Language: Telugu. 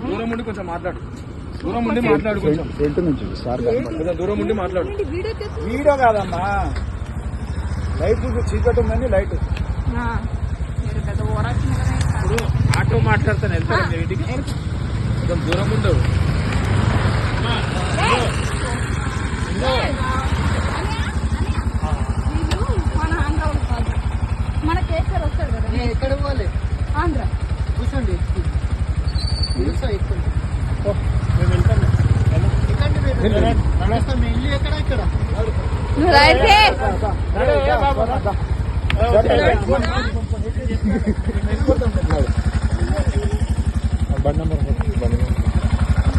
దూరం ఉండి కొంచెం మాట్లాడు. దూరం ఉండి మాట్లాడు. కొంచెం ఫ్రంట్ నుంచి సార్ కొంచెం దూరం ఉండి మాట్లాడు. వీడియో కాదమ్మా, లైట్ చీకటి ఉందని లైట్. ఇప్పుడు ఆటో మాట్లాడతాను వెళ్తాను ఇంటికి. కొంచెం దూరం ఉండవు. మన కేసర్ వస్తాడు కదా. ఎక్కడ పోవాలి? ఆంధ్ర. కూర్చోండి. మేము వెళ్తాను. మీ ఇల్లు ఎక్కడ? ఇక్కడ బండి నెంబర్